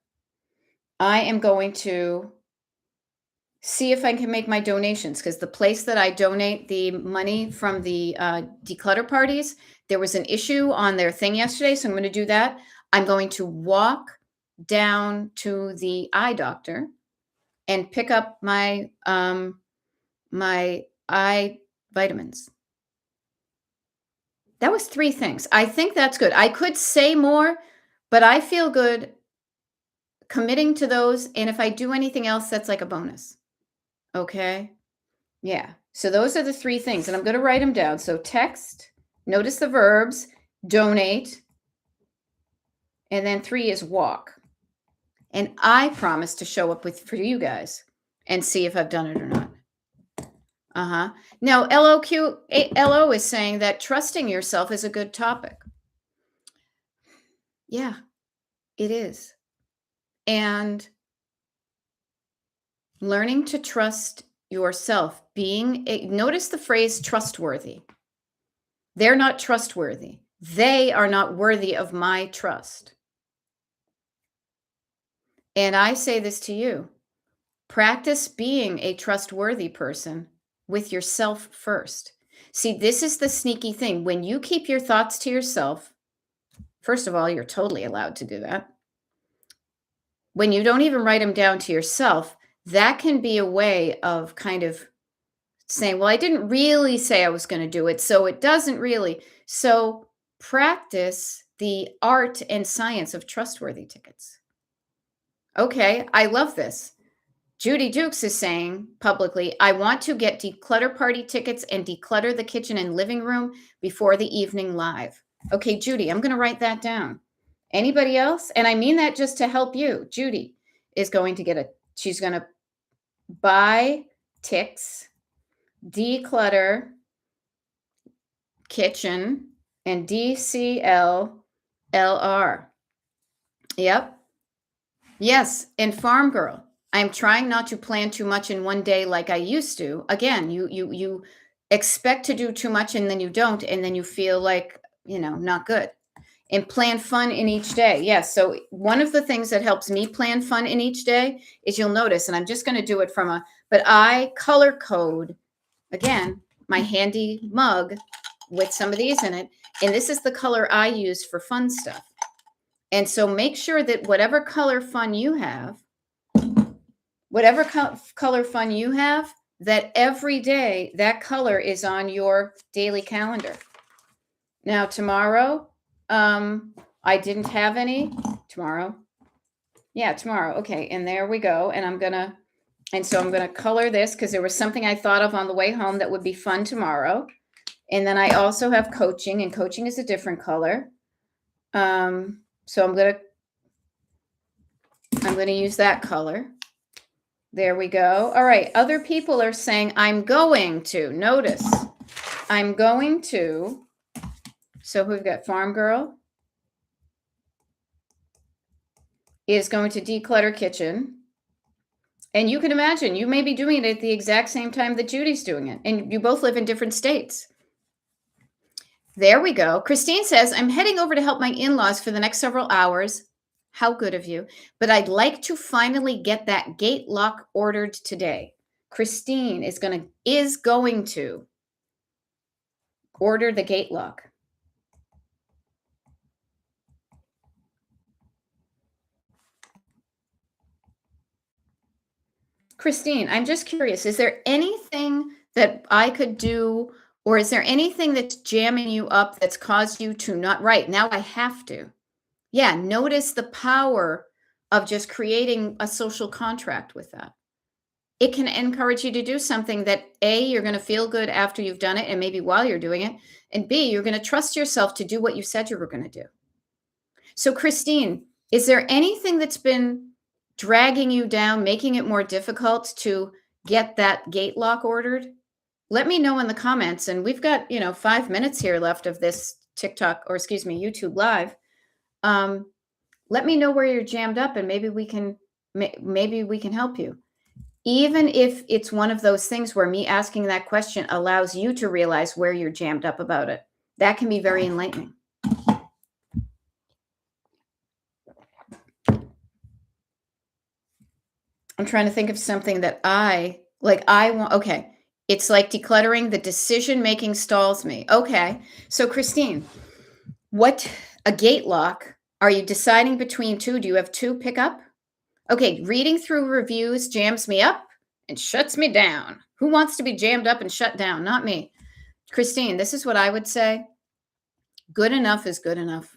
I am going to see if I can make my donations, because the place that I donate the money from the declutter parties, there was an issue on their thing yesterday. So I'm going to do that. I'm going to walk down to the eye doctor and pick up my my eye vitamins. That was 3 things. I think that's good. I could say more, but I feel good committing to those, and if I do anything else, that's like a bonus. Okay? Yeah. So those are the 3 things, and I'm gonna write them down. So text, notice the verbs, donate, and then 3 is walk. And I promise to show up for you guys and see if I've done it or not. Now, LO is saying that trusting yourself is a good topic. Yeah, it is. And learning to trust yourself, notice the phrase trustworthy. They're not trustworthy. They are not worthy of my trust. And I say this to you, practice being a trustworthy person with yourself first. See, this is the sneaky thing. When you keep your thoughts to yourself, first of all, you're totally allowed to do that. When you don't even write them down to yourself, that can be a way of kind of saying, well, I didn't really say I was going to do it, so it doesn't really. So practice the art and science of trustworthy tickets. Okay, I love this. Judy Dukes is saying publicly, I want to get declutter party tickets and declutter the kitchen and living room before the evening live. Okay, Judy, I'm going to write that down. Anybody else? And I mean that just to help you. Judy is going to she's going to buy ticks, declutter kitchen, and DCLLR. Yep. Yes. And Farm Girl. I'm trying not to plan too much in one day like I used to. Again, you expect to do too much and then you don't, and then you feel like, not good. And plan fun in each day. Yes. So one of the things that helps me plan fun in each day is, you'll notice, and I'm just going to do it but I color code, again, my handy mug with some of these in it. And this is the color I use for fun stuff. And so make sure that whatever color fun you have, that every day that color is on your daily calendar. Now, tomorrow, I didn't have any. Tomorrow. Yeah, tomorrow. Okay. And there we go. And so I'm going to color this because there was something I thought of on the way home that would be fun tomorrow. And then I also have coaching, and coaching is a different color. So I'm going to use that color. There we go. All right. Other people are saying, I'm going to. Notice, I'm going to. So we've got Farm Girl is going to declutter kitchen. And you can imagine, you may be doing it at the exact same time that Judy's doing it. And you both live in different states. There we go. Christine says, I'm heading over to help my in-laws for the next several hours. How good of you. But I'd like to finally get that gate lock ordered today. Christine is going to order the gate lock. Christine, I'm just curious, is there anything that I could do, or is there anything that's jamming you up that's caused you to not write? Now I have to. Yeah, notice the power of just creating a social contract with that. It can encourage you to do something that A, you're going to feel good after you've done it, and maybe while you're doing it, and B, you're going to trust yourself to do what you said you were going to do. So, Christine, is there anything that's been dragging you down, making it more difficult to get that gate lock ordered? Let me know in the comments. And we've got, 5 minutes here left of this TikTok, or excuse me, YouTube live. Let me know where you're jammed up, and maybe we can help you. Even if it's one of those things where me asking that question allows you to realize where you're jammed up about it, that can be very enlightening. I'm trying to think of something that I want. Okay. It's like decluttering. The decision-making stalls me. Okay. So Christine, a gate lock, are you deciding between two? Do you have two pick up? Okay. Reading through reviews jams me up and shuts me down. Who wants to be jammed up and shut down? Not me. Christine, this is what I would say. Good enough is good enough.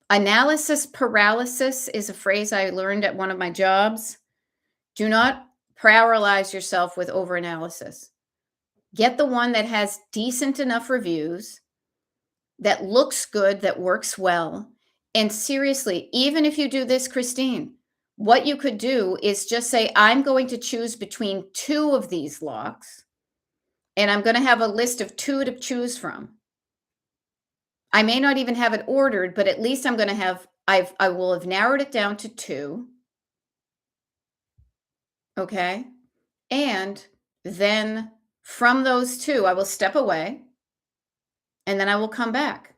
Analysis paralysis is a phrase I learned at one of my jobs. Do not paralyze yourself with overanalysis. Get the one that has decent enough reviews, that looks good, that works well. And seriously, even if you do this, Christine, what you could do is just say, I'm going to choose between two of these locks, and I'm going to have a list of two to choose from. I may not even have it ordered, but at least I'm going to have, I will have narrowed it down to two. Okay. And then from those two, I will step away, and then I will come back.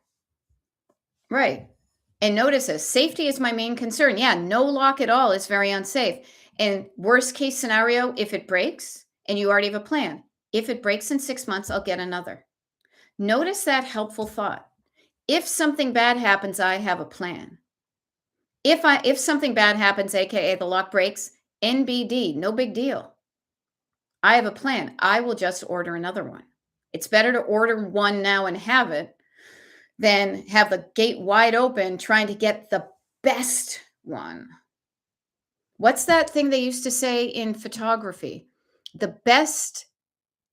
Right. And notice this, safety is my main concern. Yeah, no lock at all is very unsafe. And worst case scenario, if it breaks, and you already have a plan, if it breaks in 6 months, I'll get another. Notice that helpful thought. If something bad happens, I have a plan. If something bad happens, AKA the lock breaks, NBD, no big deal. I have a plan. I will just order another one. It's better to order one now and have it than have the gate wide open trying to get the best one. What's that thing they used to say in photography? The best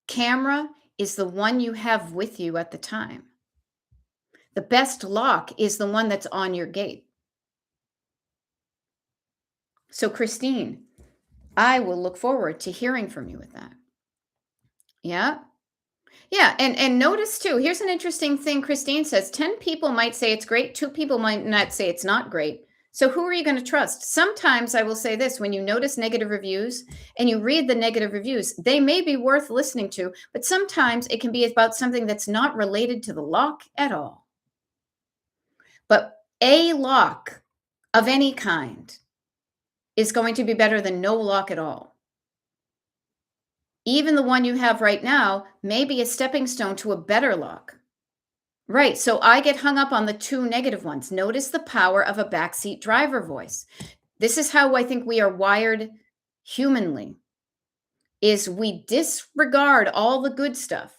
camera is the one you have with you at the time. The best lock is the one that's on your gate. So, Christine, I will look forward to hearing from you with that. Yeah. Yeah. And notice too, here's an interesting thing Christine says 10 people might say it's great, 2 people might not say it's not great. So who are you going to trust? Sometimes I will say this, when you notice negative reviews and you read the negative reviews, they may be worth listening to, but sometimes it can be about something that's not related to the lock at all. But a lock of any kind is going to be better than no lock at all. Even the one you have right now may be a stepping stone to a better lock. Right. So I get hung up on the 2 negative ones. Notice the power of a backseat driver voice. This is how I think we are wired humanly, is we disregard all the good stuff.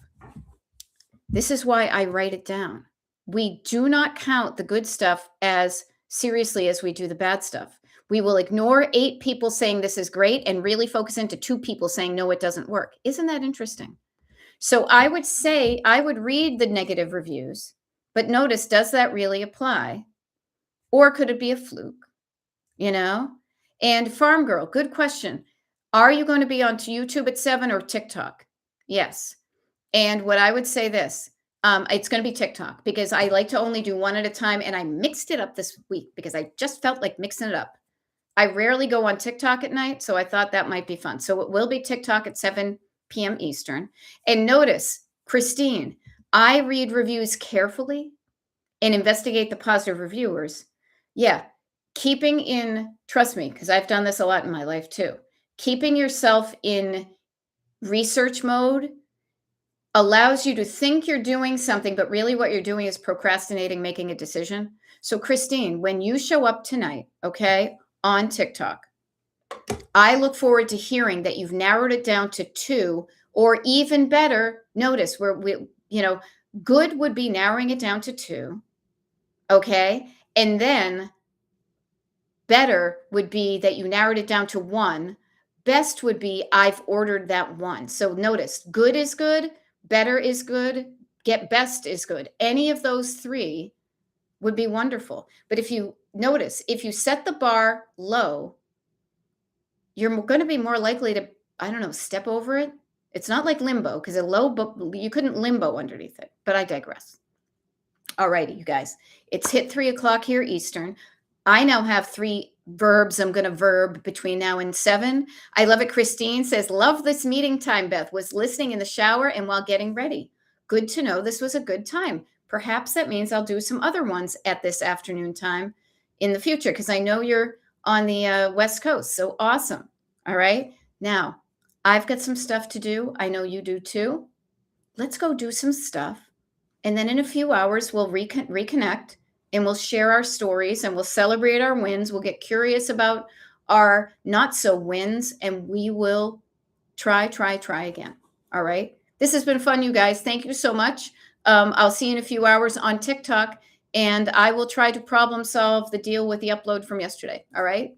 This is why I write it down. We do not count the good stuff as seriously as we do the bad stuff. We will ignore 8 people saying this is great and really focus into 2 people saying, no, it doesn't work. Isn't that interesting? So I would say I would read the negative reviews, but notice, does that really apply? Or could it be a fluke? And Farm Girl, good question. Are you going to be on YouTube at 7 or TikTok? Yes. And what I would say this, it's going to be TikTok, because I like to only do one at a time. And I mixed it up this week because I just felt like mixing it up. I rarely go on TikTok at night, so I thought that might be fun. So it will be TikTok at 7 p.m. Eastern. And notice, Christine, I read reviews carefully and investigate the positive reviewers. Yeah, trust me, because I've done this a lot in my life too. Keeping yourself in research mode allows you to think you're doing something, but really what you're doing is procrastinating making a decision. So Christine, when you show up tonight, okay, on TikTok, I look forward to hearing that you've narrowed it down to 2, or even better, notice where good would be narrowing it down to 2, okay? And then better would be that you narrowed it down to 1. Best would be I've ordered that 1. So notice, good is good, better is good, get best is good. Any of those 3 would be wonderful. But if you notice, if you set the bar low, you're going to be more likely to, I don't know, step over it. It's not like limbo, because you couldn't limbo underneath it, but I digress. All righty, you guys, it's hit 3:00 here Eastern. I now have 3 verbs I'm going to verb between now and 7. I love it. Christine says, love this meeting time, Beth. Was listening in the shower and while getting ready. Good to know this was a good time. Perhaps that means I'll do some other ones at this afternoon time in the future, because I know you're on the West Coast. So awesome. All right. Now, I've got some stuff to do. I know you do too. Let's go do some stuff. And then in a few hours, we'll reconnect and we'll share our stories and we'll celebrate our wins. We'll get curious about our not so wins, and we will try again. All right. This has been fun, you guys. Thank you so much. I'll see you in a few hours on TikTok, and I will try to problem solve the deal with the upload from yesterday. All right.